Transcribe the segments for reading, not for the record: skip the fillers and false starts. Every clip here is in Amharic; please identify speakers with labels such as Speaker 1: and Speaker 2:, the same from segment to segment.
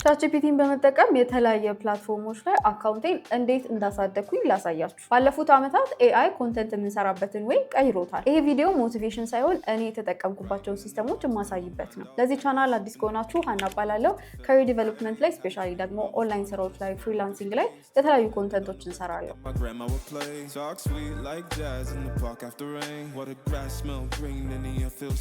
Speaker 1: ቻትጂፒቲን በመጠቀም የተለያየ ፕላትፎርሞች ላይ አካውንቴን እንዴት እንዳሳደግኩኝ ላሳያችሁ። ባለፉት ዓመታት ኤአይ ኮንተንት የምንሰራበትን ወይ ቀይሮታል። ይሄ ቪዲዮ ሞቲቬሽን ሳይሆን እኔ የተጠቀምኩባቸውን ሲስተሞች የማሳይበት ነው። ለዚህ ቻናል አዲስ ከሆናችሁ ሀና እባላለሁ። ካሪየር ዲቨሎፕመንት ላይ ስፔሻሊ ደግሞ ኦንላይን ስራዎች ላይ ፍሪላንሲንግ ላይ የተለያዩ ኮንተንቶች እንሰራለሁ።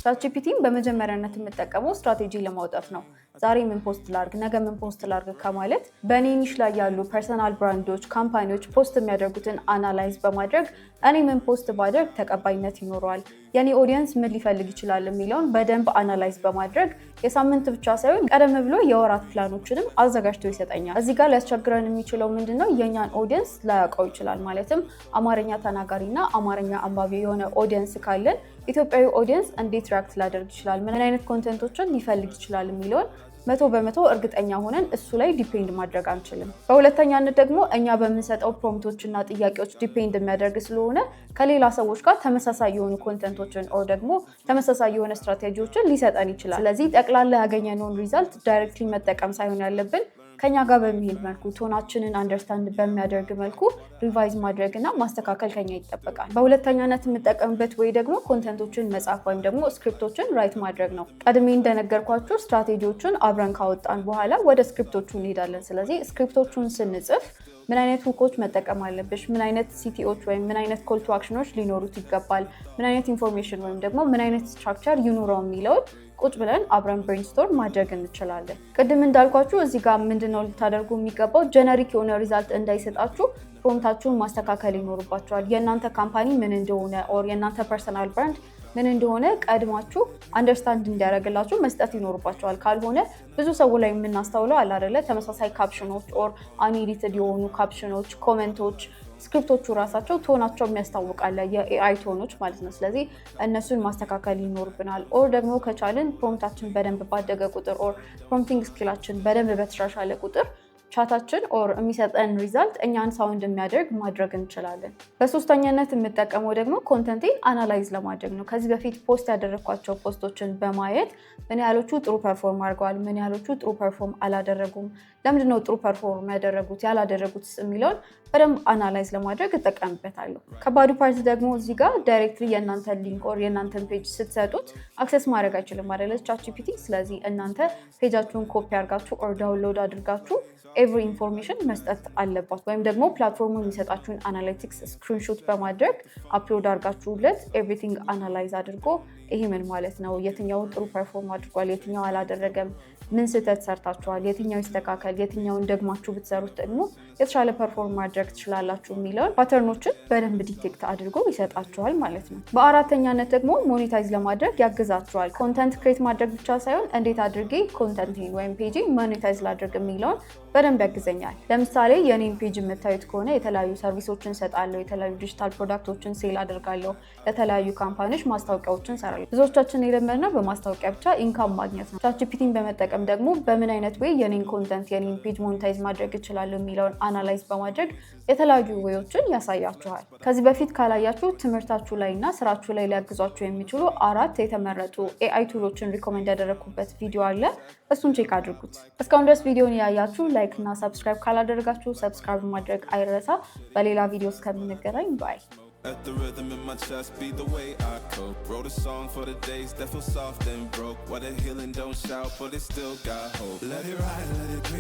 Speaker 1: ቻትጂፒቲን በመጀመሪያነት የምጠቀመው ስትራቴጂ ለማውጣት ነው። ዛሬ ምን ፖስት ላርግ፣ ነገ ምን ፖስት ላርግ ከማለት በእኔ ኒሽ ላይ ያሉ ፐርሰናል ብራንዶች፣ ካምፓኒዎች ፖስት የሚያደርጉትን አናላይዝ በማድረግ እኔ ምን ፖስት ባደርግ ተቀባይነት ይኖረዋል፣ የኔ ኦዲየንስ ምን ሊፈልግ ይችላል የሚለውን በደንብ አናላይዝ በማድረግ የሳምንት ብቻ ሳይሆን ቀደም ብሎ የወራት ፕላኖችንም አዘጋጅቶ ይሰጠኛል። እዚህ ጋር ሊያስቸግረን የሚችለው ምንድነው? የኛን ኦዲየንስ ላያውቀው ይችላል። ማለትም አማርኛ ተናጋሪና አማርኛ አንባቢ የሆነ ኦዲየንስ ካለን ኢትዮጵያዊ ኦዲየንስ እንዴት ሪያክት ላደርግ ይችላል፣ ምን አይነት ኮንተንቶችን ሊፈልግ ይችላል የሚለውን 100% እርግጠኛ ሆነን እሱ ላይ ዲፔንድ ማድረግ አንችልም። በሁለተኛነት ደግሞ እኛ በምንሰጠው ፕሮምፕቶች እና ጥያቄዎች ዲፔንድ የሚያደርግ ስለሆነ ከሌላ ሰዎች ጋር ተመሳሳይ የሆኑ ኮንተንቶችን ኦር ደግሞ ተመሳሳይ የሆነ ስትራቴጂዎችን ሊሰጠን ይችላል። ስለዚህ ጠቅላላ ያገኘነውን ሪዛልት ዳይሬክትሊ መጠቀም ሳይሆን ያለብን ከኛ ጋር በሚሄድ መልኩ ቶናችንን አንደርስታንድ በሚያደርግ መልኩ ሪቫይዝ ማድረግ እና ማስተካከል ከኛ ይጠበቃል። በሁለተኛነት የምጠቀምበት ወይ ደግሞ ኮንተንቶችን መጻፍ ወይም ደግሞ ስክሪፕቶችን ራይት ማድረግ ነው። ቀድሜ እንደነገርኳችሁ ስትራቴጂዎችን አብረን ካወጣን በኋላ ወደ ስክሪፕቶቹ እንሄዳለን። ስለዚህ ስክሪፕቶቹን ስንጽፍ ምን አይነት ሁኮች መጠቀም አለብሽ፣ ምን አይነት ሲቲዎች ወይም ምን አይነት ኮል ቱ አክሽኖች ሊኖሩት ይገባል፣ ምን አይነት ኢንፎርሜሽን ወይም ደግሞ ምን አይነት ስትራክቸር ይኑረው የሚለውን ቁጭ ብለን አብረን ብሬንስቶርም ማድረግ እንችላለን። ቅድም እንዳልኳችሁ እዚህ ጋር ምንድነው ልታደርጉ የሚገባው? ጀነሪክ የሆነ ሪዛልት እንዳይሰጣችሁ ፕሮምፕታችሁን ማስተካከል ይኖርባችኋል። የእናንተ ካምፓኒ ምን እንደሆነ ኦር የእናንተ ፐርሰናል ብራንድ ምን እንደሆነ ቀድማችሁ አንደርስታንድ እንዲያደርግላችሁ መስጠት ይኖርባችኋል። ካልሆነ ብዙ ሰው ላይ የምናስተውለው አለ አይደለ? ተመሳሳይ ካፕሽኖች ኦር አንኤዲትድ የሆኑ ካፕሽኖች፣ ኮሜንቶች፣ ስክሪፕቶቹ ራሳቸው ቶናቸው የሚያስታውቃል፣ የኤአይ ቶኖች ማለት ነው። ስለዚህ እነሱን ማስተካከል ይኖርብናል። ኦር ደግሞ ከቻልን ፕሮምፕታችን በደንብ ባደገ ቁጥር ኦር ፕሮምፕቲንግ ስኪላችን በደንብ በተሻሻለ ቁጥር ቻታችን ኦር የሚሰጠን ሪዛልት እኛን ሳውንድ የሚያደርግ ማድረግ እንችላለን። በሶስተኛነት የምጠቀመው ደግሞ ኮንተንቴን አናላይዝ ለማድረግ ነው። ከዚህ በፊት ፖስት ያደረግኳቸው ፖስቶችን በማየት ምን ያህሎቹ ጥሩ ፐርፎርም አድርገዋል፣ ምን ያህሎቹ ጥሩ ፐርፎርም አላደረጉም፣ ለምንድነው ጥሩ ፐርፎርም ያደረጉት ያላደረጉትስ የሚለውን በደንብ አናላይዝ ለማድረግ እጠቀምበታለሁ። ከባዱ ፓርት ደግሞ እዚህ ጋር ዳይሬክትሊ የእናንተን ሊንክ ኦር የእናንተን ፔጅ ስትሰጡት አክሰስ ማድረግ አይችልም አይደለ ቻትጂፒቲ። ስለዚህ እናንተ ፔጃችሁን ኮፒ አድርጋችሁ ኦር ዳውንሎድ አድርጋችሁ ኤቭሪ ኢንፎርሜሽን መስጠት አለባት። ወይም ደግሞ ፕላትፎርሙ የሚሰጣችሁን አናሊቲክስ ስክሪንሾት በማድረግ አፕሎድ አድርጋችሁለት ኤቭሪቲንግ አናላይዝ አድርጎ ይሄ ምን ማለት ነው፣ የትኛው ጥሩ ፐርፎርም አድርጓል፣ የትኛው አላደረገም፣ ምን ስህተት ሰርታችኋል፣ የትኛው ይስተካከል፣ የትኛውን ደግማችሁ ብትሰሩት ደግሞ የተሻለ ፐርፎርም ማድረግ ትችላላችሁ የሚለውን ፓተርኖችን በደንብ ዲቴክት አድርጎ ይሰጣችኋል ማለት ነው። በአራተኛነት ደግሞ ሞኔታይዝ ለማድረግ ያግዛችኋል። ኮንተንት ክሬት ማድረግ ብቻ ሳይሆን እንዴት አድርጌ ኮንተንቴን ወይም ፔጅ ሞኔታይዝ ላድርግ የሚለውን በደንብ ያግዘኛል። ለምሳሌ የኔን ፔጅ የምታዩት ከሆነ የተለያዩ ሰርቪሶችን ሰጣለሁ፣ የተለያዩ ዲጂታል ፕሮዳክቶችን ሴል አድርጋለሁ፣ ለተለያዩ ካምፓኒዎች ማስታወቂያዎችን ሰራለሁ። ብዙዎቻችን የለመድነው በማስታወቂያ ብቻ ኢንካም ማግኘት ነው። ቻትጂፒቲን በመጠቀም ደግሞ በምን አይነት ወይ የኔን ኮንተንት የኔን ፔጅ ሞኔታይዝ ማድረግ እችላለሁ የሚለውን አናላይዝ በማድረግ የተለያዩ ወዮችን ያሳያችኋል። ከዚህ በፊት ካላያችሁ ትምህርታችሁ ላይ እና ስራችሁ ላይ ሊያግዟችሁ የሚችሉ 4 የተመረጡ ኤአይ ቱሎችን ሪኮመንድ ያደረኩበት ቪዲዮ አለ። እሱን ቼክ አድርጉት። እስካሁን ድረስ ቪዲዮን ያያችሁ ላይክ እና ሰብስክራይብ ካላደረጋችሁ ሰብስክራይብ ማድረግ አይረሳ። በሌላ ቪዲዮ እስከምንገናኝ ባይ። Let the rhythm in my chest be the way I cope. Wrote a song for the days that feel soft and broke. Why the healing don't shout, but it still got hope. Let it ride, let it breathe.